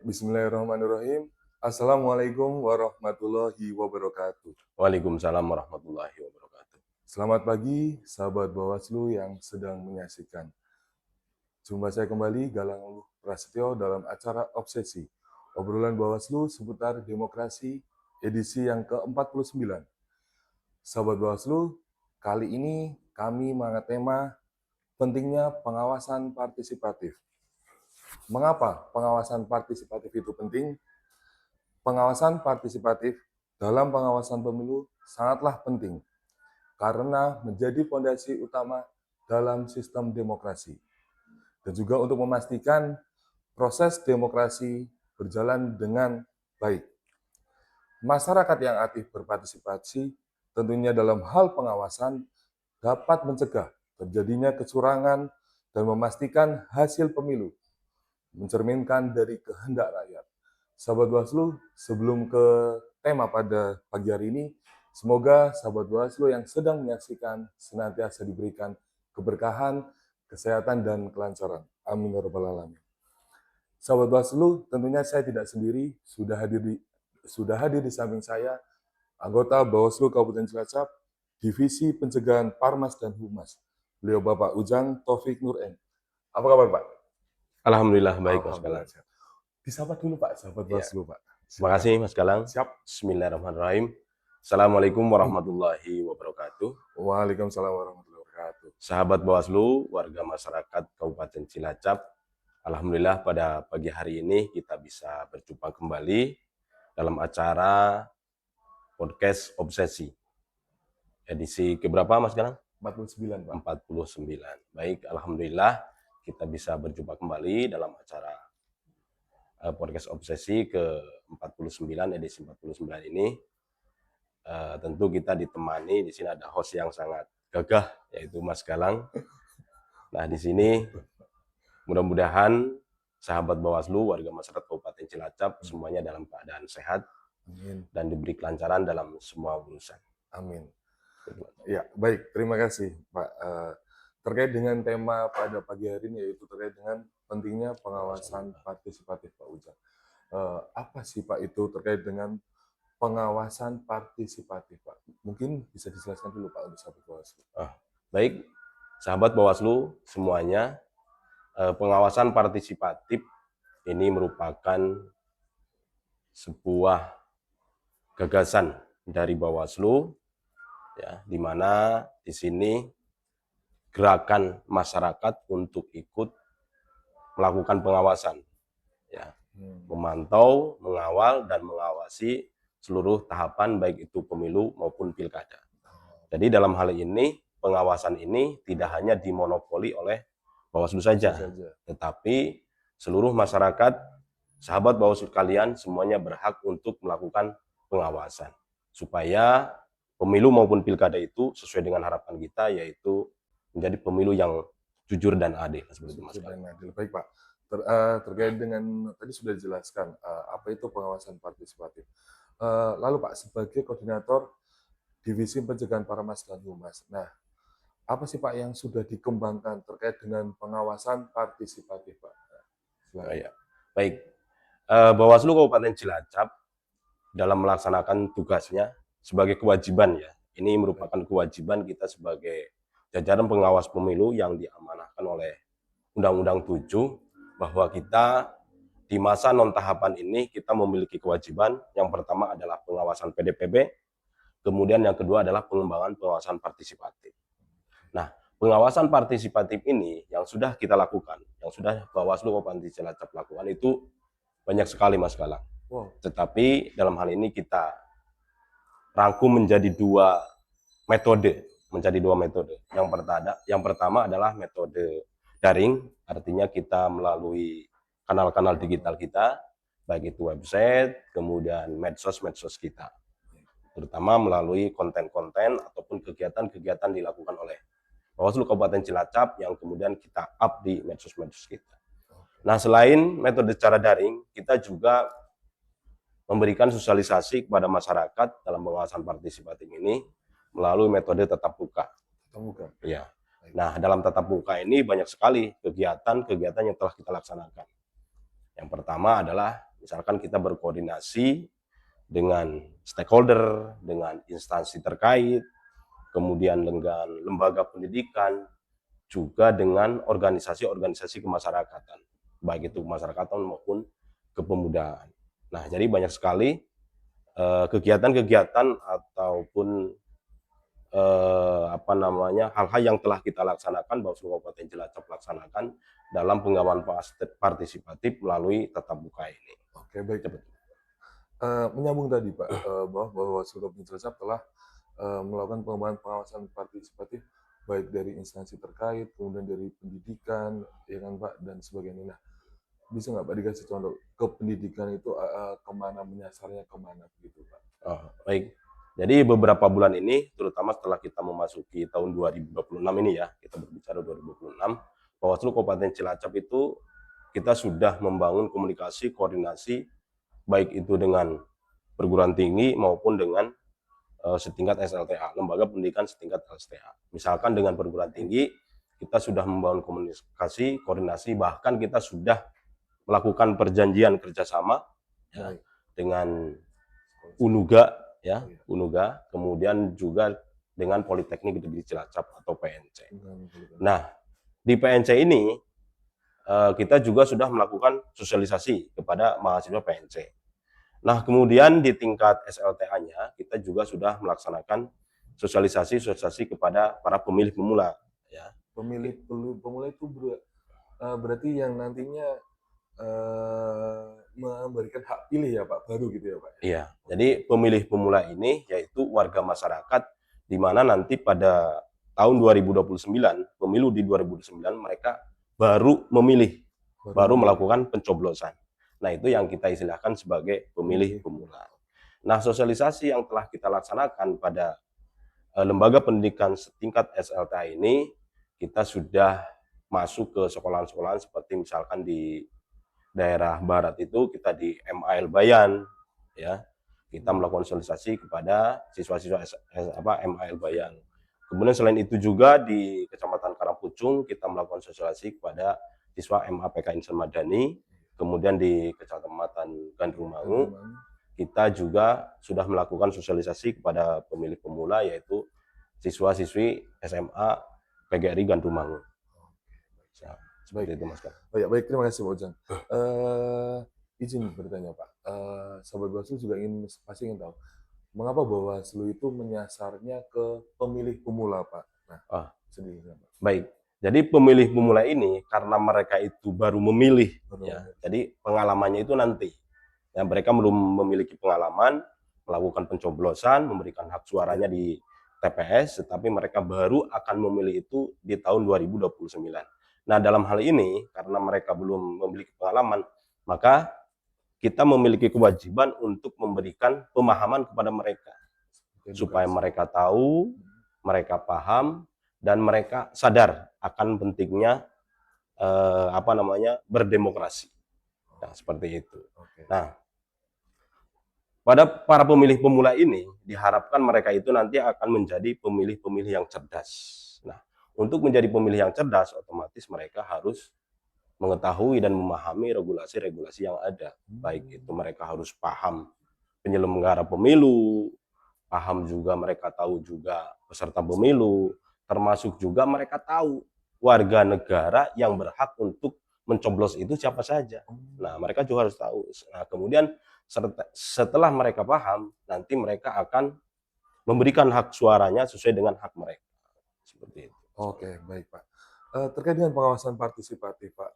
Bismillahirrahmanirrahim. Assalamualaikum warahmatullahi wabarakatuh. Waalaikumsalam warahmatullahi wabarakatuh. Selamat pagi, sahabat Bawaslu yang sedang menyaksikan. Jumpa saya kembali, Galang Uluh Prasetyo, dalam acara Obsesi, obrolan Bawaslu seputar demokrasi, edisi yang ke-49. Sahabat Bawaslu, kali ini kami mengangkat tema pentingnya pengawasan partisipatif. Mengapa pengawasan partisipatif itu penting? Pengawasan partisipatif dalam pengawasan pemilu sangatlah penting karena menjadi fondasi utama dalam sistem demokrasi dan juga untuk memastikan proses demokrasi berjalan dengan baik. Masyarakat yang aktif berpartisipasi tentunya dalam hal pengawasan dapat mencegah terjadinya kecurangan dan memastikan hasil pemilu mencerminkan dari kehendak rakyat. Sahabat Bawaslu, sebelum ke tema pada pagi hari ini, semoga sahabat Bawaslu yang sedang menyaksikan senantiasa diberikan keberkahan, kesehatan, dan kelancaran. Amin ya rabbal alamin. Sahabat Bawaslu, tentunya saya tidak sendiri, sudah hadir di samping saya anggota Bawaslu Kabupaten Cilacap, Divisi Pencegahan Parmas dan Humas. Beliau Bapak Ujang Taufik Nur M. Apa kabar, Pak? Alhamdulillah baik Mas Alhamdulillah. Galang. Disapa dulu Pak, sahabat Ya. Bawaslu Pak. Terima kasih Mas Galang. Siap. Bismillahirrahmanirrahim. Assalamualaikum warahmatullahi wabarakatuh. Waalaikumsalam warahmatullahi wabarakatuh. Sahabat Bawaslu, warga masyarakat Kabupaten Cilacap, alhamdulillah pada pagi hari ini kita bisa berjumpa kembali dalam acara podcast Obsesi. Edisi keberapa Mas Galang? 49 Pak. 49. Baik, alhamdulillah kita bisa berjumpa kembali dalam acara podcast Obsesi ke-49, edisi 49 ini. Tentu kita ditemani, di sini ada host yang sangat gagah, yaitu Mas Galang. Nah, di sini mudah-mudahan sahabat Bawaslu, warga masyarakat Kabupaten Cilacap, semuanya dalam keadaan sehat. Amin. Dan diberi kelancaran dalam semua urusan. Amin. Ya, baik. Terima kasih Pak. Terkait dengan tema pada pagi hari ini, yaitu terkait dengan pentingnya pengawasan partisipatif Pak Ujang. Apa sih Pak itu terkait dengan pengawasan partisipatif Pak? Mungkin bisa dijelaskan dulu Pak untuk sahabat Bawaslu. Baik, sahabat Bawaslu semuanya, pengawasan partisipatif ini merupakan sebuah gagasan dari Bawaslu, ya, di mana di sini gerakan masyarakat untuk ikut melakukan pengawasan, ya, memantau, mengawal, dan mengawasi seluruh tahapan baik itu pemilu maupun pilkada. Jadi dalam hal ini pengawasan ini tidak hanya dimonopoli oleh Bawaslu saja, tetapi seluruh masyarakat, sahabat Bawaslu kalian semuanya berhak untuk melakukan pengawasan supaya pemilu maupun pilkada itu sesuai dengan harapan kita, yaitu menjadi pemilu yang jujur dan adil. Seperti itu, Mas. Baik Pak, terkait dengan tadi sudah dijelaskan apa itu pengawasan partisipatif. Lalu Pak, sebagai koordinator Divisi Pencegahan Parmas dan Humas, nah apa sih Pak yang sudah dikembangkan terkait dengan pengawasan partisipatif Pak? Ya. Baik, Bawaslu Kabupaten Cilacap dalam melaksanakan tugasnya sebagai kewajiban, ya. Ini merupakan kewajiban kita sebagai jajaran pengawas pemilu yang diamanahkan oleh Undang-Undang 7, bahwa kita di masa non-tahapan ini kita memiliki kewajiban. Yang pertama adalah pengawasan PDPB, kemudian yang kedua adalah pengembangan pengawasan partisipatif. Nah, pengawasan partisipatif ini yang sudah kita lakukan, yang sudah Bawaslu Kabupaten Cilacap lakukan itu banyak sekali, Mas Galang. Wow. Tetapi dalam hal ini kita rangkum menjadi dua metode. Yang pertama adalah metode daring, artinya kita melalui kanal-kanal digital kita, baik itu website, kemudian medsos kita, terutama melalui konten-konten ataupun kegiatan-kegiatan dilakukan oleh Bawaslu Kabupaten Cilacap yang kemudian kita up di medsos kita. Nah, selain metode cara daring, kita juga memberikan sosialisasi kepada masyarakat dalam pengawasan partisipatif ini melalui metode tatap muka. Ya. Nah, dalam tatap muka ini banyak sekali kegiatan-kegiatan yang telah kita laksanakan. Yang pertama adalah Misalkan kita berkoordinasi dengan stakeholder, dengan instansi terkait, kemudian dengan lembaga pendidikan, juga dengan organisasi-organisasi kemasyarakatan, baik itu kemasyarakatan maupun kepemudaan. Nah, jadi banyak sekali kegiatan-kegiatan ataupun hal-hal yang telah kita laksanakan, Bawaslu Kabupaten Cilacap laksanakan dalam pengawalan partisipatif melalui tatap muka ini. Oke, baik. Menyambung tadi Pak, bahwa Bawaslu Kabupaten Cilacap telah melakukan pengawasan partisipatif baik dari instansi terkait, kemudian dari pendidikan, ya kan Pak, dan sebagainya. Nah, bisa nggak Pak dikasih contoh ke pendidikan itu kemana menyasarnya kemana begitu Pak? Oh, baik. Jadi beberapa bulan ini, terutama setelah kita memasuki tahun 2026 ini ya, kita berbicara 2026, Bawaslu Kabupaten Cilacap itu kita sudah membangun komunikasi, koordinasi, baik itu dengan perguruan tinggi maupun dengan setingkat SLTA, lembaga pendidikan setingkat SLTA. Misalkan dengan perguruan tinggi, kita sudah membangun komunikasi, koordinasi, bahkan kita sudah melakukan perjanjian kerjasama ya, dengan UNUGA, ya, UNUGA, kemudian juga dengan Politeknik Negeri Cilacap atau PNC. Nah, di PNC ini kita juga sudah melakukan sosialisasi kepada mahasiswa PNC. Nah, kemudian di tingkat SLTA-nya kita juga sudah melaksanakan sosialisasi kepada para pemilih pemula. Ya. Pemilih pemula itu berarti yang nantinya memberikan hak pilih ya Pak, baru gitu ya Pak? Iya, jadi pemilih pemula ini yaitu warga masyarakat di mana nanti pada tahun 2029, pemilu di 2029 mereka baru memilih, baru melakukan pencoblosan. Nah, itu yang kita istilahkan sebagai pemilih pemula. Nah, sosialisasi yang telah kita laksanakan pada lembaga pendidikan setingkat SLTA ini, kita sudah masuk ke sekolahan-sekolahan seperti misalkan di daerah barat itu kita di MAL Bayan, ya, kita melakukan sosialisasi kepada siswa-siswa MAL Bayan. Kemudian selain itu juga di Kecamatan Karangpucung kita melakukan sosialisasi kepada siswa MAPK Insan Madani. Kemudian di Kecamatan Gandrumangu kita juga sudah melakukan sosialisasi kepada pemilih pemula yaitu siswa-siswi SMA PGRI Gandrumangu. Seperti itu Mas. Oh ya, baik, terima kasih Pak Ujang. Izin bertanya Pak, Sobat Bawaslu juga pasti ingin tahu, mengapa Bawaslu itu menyasarnya ke pemilih pemula Pak? Nah, sedih Pak. Baik, jadi pemilih pemula ini karena mereka itu baru memilih, ya, jadi pengalamannya itu nanti. Ya, mereka belum memiliki pengalaman melakukan pencoblosan, memberikan hak suaranya di TPS, tetapi mereka baru akan memilih itu di tahun 2029. Nah, dalam hal ini, karena mereka belum memiliki pengalaman, maka kita memiliki kewajiban untuk memberikan pemahaman kepada mereka. Supaya mereka tahu, mereka paham, dan mereka sadar akan pentingnya berdemokrasi. Nah, seperti itu. Nah, pada para pemilih pemula ini, diharapkan mereka itu nanti akan menjadi pemilih-pemilih yang cerdas. Nah, untuk menjadi pemilih yang cerdas, otomatis mereka harus mengetahui dan memahami regulasi-regulasi yang ada. Baik itu mereka harus paham penyelenggara pemilu, paham juga mereka tahu juga peserta pemilu, termasuk juga mereka tahu warga negara yang berhak untuk mencoblos itu siapa saja. Nah, mereka juga harus tahu. Nah, kemudian setelah mereka paham, nanti mereka akan memberikan hak suaranya sesuai dengan hak mereka. Seperti itu. Oke, baik Pak. Terkait dengan pengawasan partisipatif Pak,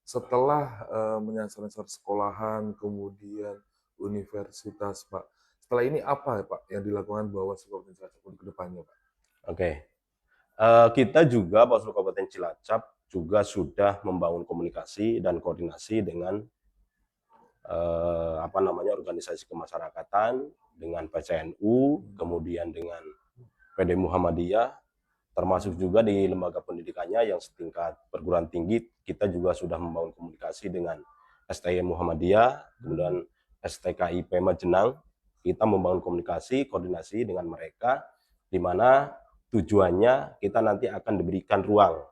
setelah menyasar sekolahan, kemudian universitas Pak, setelah ini apa Pak yang dilakukan Bawaslu Kabupaten Cilacap untuk kedepannya Pak? Oke, kita juga Bawaslu Kabupaten Cilacap juga sudah membangun komunikasi dan koordinasi dengan organisasi kemasyarakatan, dengan PCNU, kemudian dengan PD Muhammadiyah, termasuk juga di lembaga pendidikannya yang setingkat perguruan tinggi, kita juga sudah membangun komunikasi dengan STI Muhammadiyah, kemudian STKIP Majenang, kita membangun komunikasi, koordinasi dengan mereka, di mana tujuannya kita nanti akan diberikan ruang,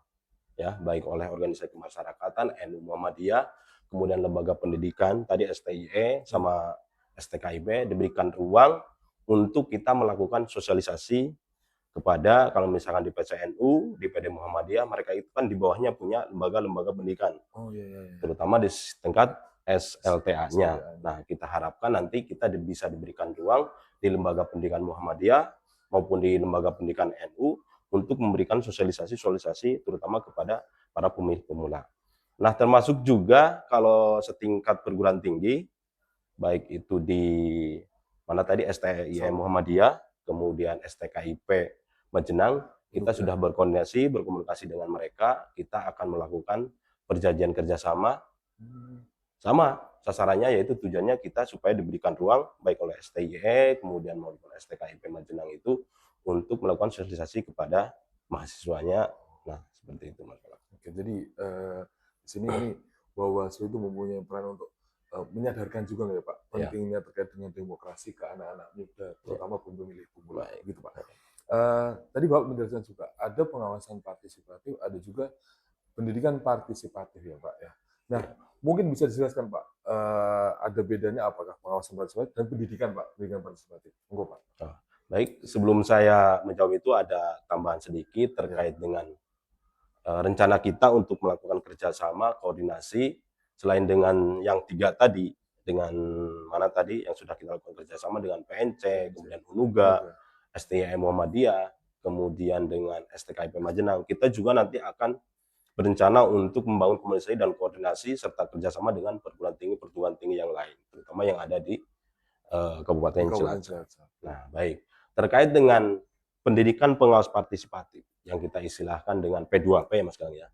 ya, baik oleh organisasi kemasyarakatan, NU Muhammadiyah, kemudian lembaga pendidikan tadi STIE sama STKIP diberikan ruang untuk kita melakukan sosialisasi kepada, kalau misalkan di PCNU, di PD Muhammadiyah, mereka itu kan di bawahnya punya lembaga-lembaga pendidikan, Oh iya iya iya. terutama di tingkat SLTA-nya. SLTA. Nah, kita harapkan nanti kita bisa diberikan ruang di lembaga pendidikan Muhammadiyah maupun di lembaga pendidikan NU untuk memberikan sosialisasi terutama kepada para pemilih pemula. Nah, termasuk juga kalau setingkat perguruan tinggi, baik itu di mana tadi STIE Muhammadiyah, kemudian STKIP Majenang, kita sudah berkomunikasi dengan mereka, kita akan melakukan perjanjian kerjasama, sama sasarannya yaitu tujuannya kita supaya diberikan ruang baik oleh STIE kemudian maupun STKIP Majenang itu untuk melakukan sosialisasi kepada mahasiswanya. Nah, seperti itu Mas. Oke, jadi di sini ini Bawaslu itu mempunyai peran untuk menyadarkan juga nggak ya Pak, pentingnya terkait dengan demokrasi ke anak-anak muda, terutama pemilih pemula, gitu Pak. Tadi Bapak menjelaskan juga ada pengawasan partisipatif, ada juga pendidikan partisipatif ya Pak ya. Nah, mungkin bisa dijelaskan Pak, ada bedanya apakah pengawasan partisipatif dan pendidikan Pak, pendidikan partisipatif? Enggak Pak. Baik, sebelum saya menjawab itu ada tambahan sedikit terkait dengan rencana kita untuk melakukan kerjasama, koordinasi, selain dengan yang 3 tadi, dengan mana tadi yang sudah kita lakukan kerjasama dengan PNC, kemudian UNUGA, STIE Muhammadiyah, kemudian dengan STKIP Majenang, kita juga nanti akan berencana untuk membangun komunikasi dan koordinasi serta kerjasama dengan perguruan tinggi yang lain, terutama yang ada di Kabupaten Cilacap. Nah, baik. Terkait dengan pendidikan pengawas partisipatif yang kita istilahkan dengan P2P Mas Kang ya.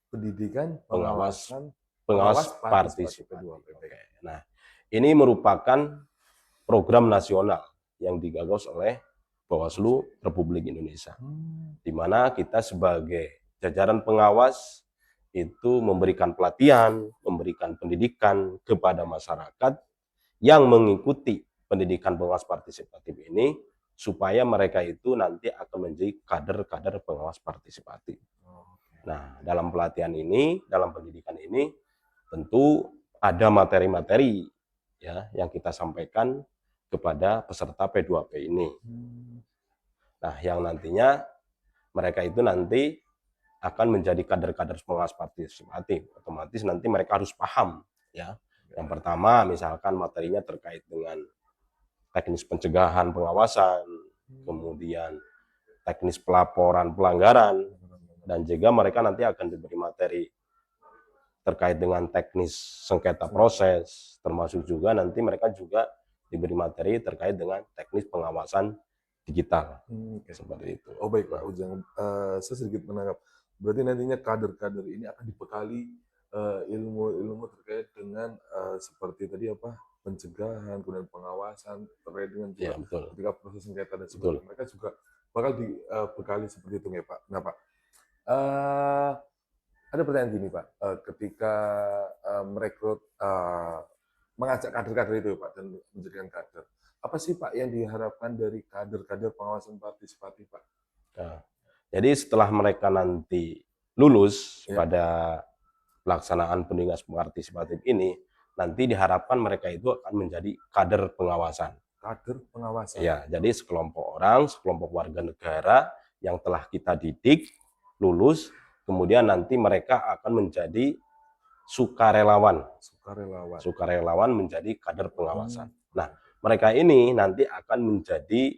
Pendidikan pengawas partisipatif. P2P. Nah, ini merupakan program nasional yang digagas oleh Bawaslu Republik Indonesia. Di mana kita sebagai jajaran pengawas itu memberikan pelatihan, memberikan pendidikan kepada masyarakat yang mengikuti pendidikan pengawas partisipatif ini supaya mereka itu nanti akan menjadi kader-kader pengawas partisipatif. Nah, dalam pelatihan ini, dalam pendidikan ini tentu ada materi-materi ya yang kita sampaikan kepada peserta P2P ini. Nah, yang nantinya mereka itu nanti akan menjadi kader-kader pengawas partisipatif. Otomatis nanti mereka harus paham ya. Yang pertama misalkan materinya terkait dengan teknis pencegahan pengawasan, kemudian teknis pelaporan pelanggaran, dan juga mereka nanti akan diberi materi terkait dengan teknis sengketa proses, termasuk juga nanti mereka juga diberi materi terkait dengan teknis pengawasan digital. Seperti itu. Oh baik Pak Ujang, saya sedikit menangkap. Berarti nantinya kader-kader ini akan dibekali ilmu-ilmu terkait dengan seperti tadi apa, pencegahan, kemudian pengawasan terkait dengan juga ketika proses sengketa dan sebagainya. Mereka juga bakal dibekali seperti itu ya Pak. Nah Pak, ada pertanyaan gini Pak, ketika merekrut, mengajak kader-kader itu Pak dan menjadikan kader, apa sih Pak yang diharapkan dari kader-kader pengawasan partisipatif Pak? Nah, jadi setelah mereka nanti lulus pada pelaksanaan pendidikan partisipatif ini, nanti diharapkan mereka itu akan menjadi kader pengawasan. Kader pengawasan? Ya, jadi sekelompok orang, sekelompok warga negara yang telah kita didik, lulus, kemudian nanti mereka akan menjadi sukarelawan. Sukarelawan menjadi kader pengawasan. Nah, mereka ini nanti akan menjadi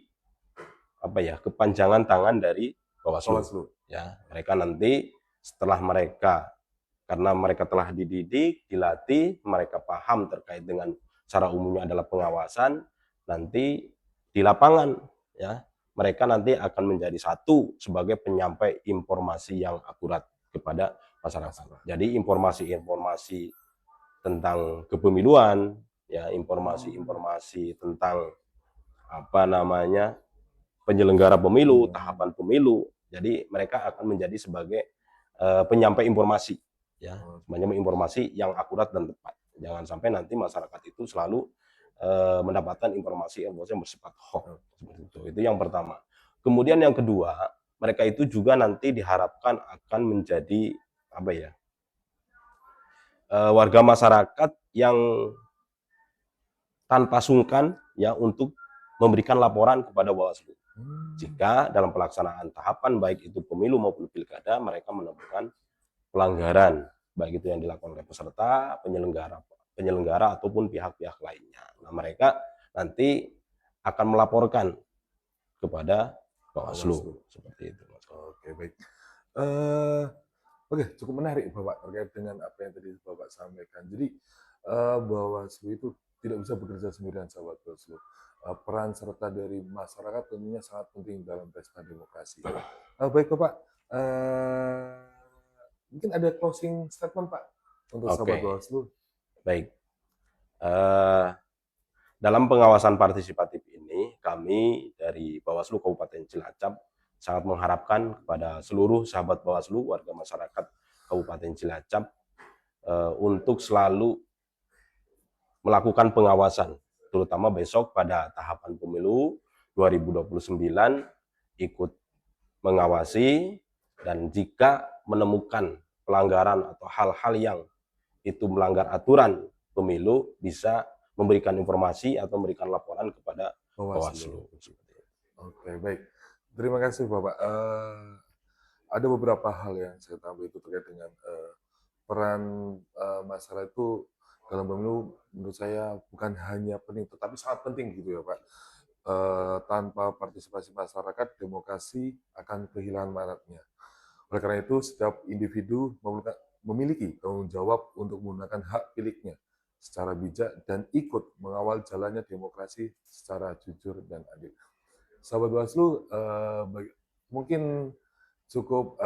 apa ya, kepanjangan tangan dari Bawaslu. Ya, mereka nanti setelah mereka, karena mereka telah dididik, dilatih, mereka paham terkait dengan cara umumnya adalah pengawasan, nanti di lapangan ya mereka nanti akan menjadi satu sebagai penyampai informasi yang akurat kepada masyarakat. Jadi informasi-informasi tentang kepemiluan, ya informasi-informasi tentang apa namanya penyelenggara pemilu, tahapan pemilu. Jadi mereka akan menjadi sebagai penyampai informasi, ya, penyampai informasi yang akurat dan tepat. Jangan sampai nanti masyarakat itu selalu mendapatkan informasi yang bersifat hoax seperti itu. Itu yang pertama. Kemudian yang kedua, mereka itu juga nanti diharapkan akan menjadi apa ya? warga masyarakat yang tanpa sungkan ya untuk memberikan laporan kepada Bawaslu. Jika dalam pelaksanaan tahapan baik itu pemilu maupun pilkada mereka menemukan pelanggaran baik itu yang dilakukan oleh peserta, penyelenggara ataupun pihak-pihak lainnya. Nah, mereka nanti akan melaporkan kepada Bawaslu seperti itu. Oke, baik. Oke, cukup menarik Bapak terkait dengan apa yang tadi Bapak sampaikan. Jadi Bawaslu itu tidak bisa bekerja sendirian, sahabat Bawaslu. Peran serta dari masyarakat tentunya sangat penting dalam pesta demokrasi. Baik Bapak, mungkin ada closing statement Pak untuk sahabat Oke. Bawaslu. Baik. Dalam pengawasan partisipatif ini, kami dari Bawaslu Kabupaten Cilacap sangat mengharapkan kepada seluruh sahabat Bawaslu, warga masyarakat Kabupaten Cilacap, untuk selalu melakukan pengawasan, terutama besok pada tahapan pemilu 2029, ikut mengawasi, dan jika menemukan pelanggaran atau hal-hal yang itu melanggar aturan pemilu, bisa memberikan informasi atau memberikan laporan kepada Bawaslu. Oke, baik. Terima kasih Bapak. Ada beberapa hal yang saya tambah itu terkait dengan peran masyarakat itu dalam pemilu, menurut saya bukan hanya penting, tetapi sangat penting gitu ya Pak. Tanpa partisipasi masyarakat, demokrasi akan kehilangan manatnya. Oleh karena itu, setiap individu memiliki tanggung jawab untuk menggunakan hak pilihnya secara bijak dan ikut mengawal jalannya demokrasi secara jujur dan adil. Sahabat Bawaslu, mungkin cukup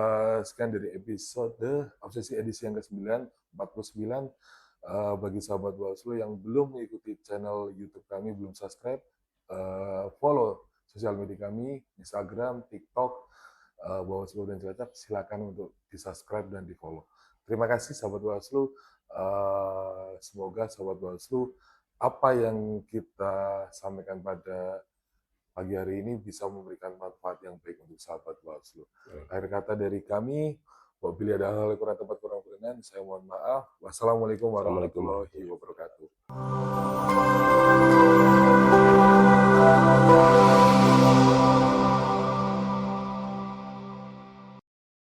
sekian dari episode Obsesi edisi yang ke-9, 49. Bagi sahabat Bawaslu yang belum mengikuti channel YouTube kami, belum subscribe, follow sosial media kami, Instagram, TikTok, Bawaslu dan Cilacap, silakan untuk di-subscribe dan di-follow. Terima kasih sahabat Bawaslu. Semoga sahabat Bawaslu, apa yang kita sampaikan pada pagi hari ini bisa memberikan manfaat yang baik untuk sahabat Bawaslu. Akhir kata dari kami, bila ada hal yang kurang tepat, kurang berkenan, saya mohon maaf. Wassalamualaikum warahmatullahi wabarakatuh.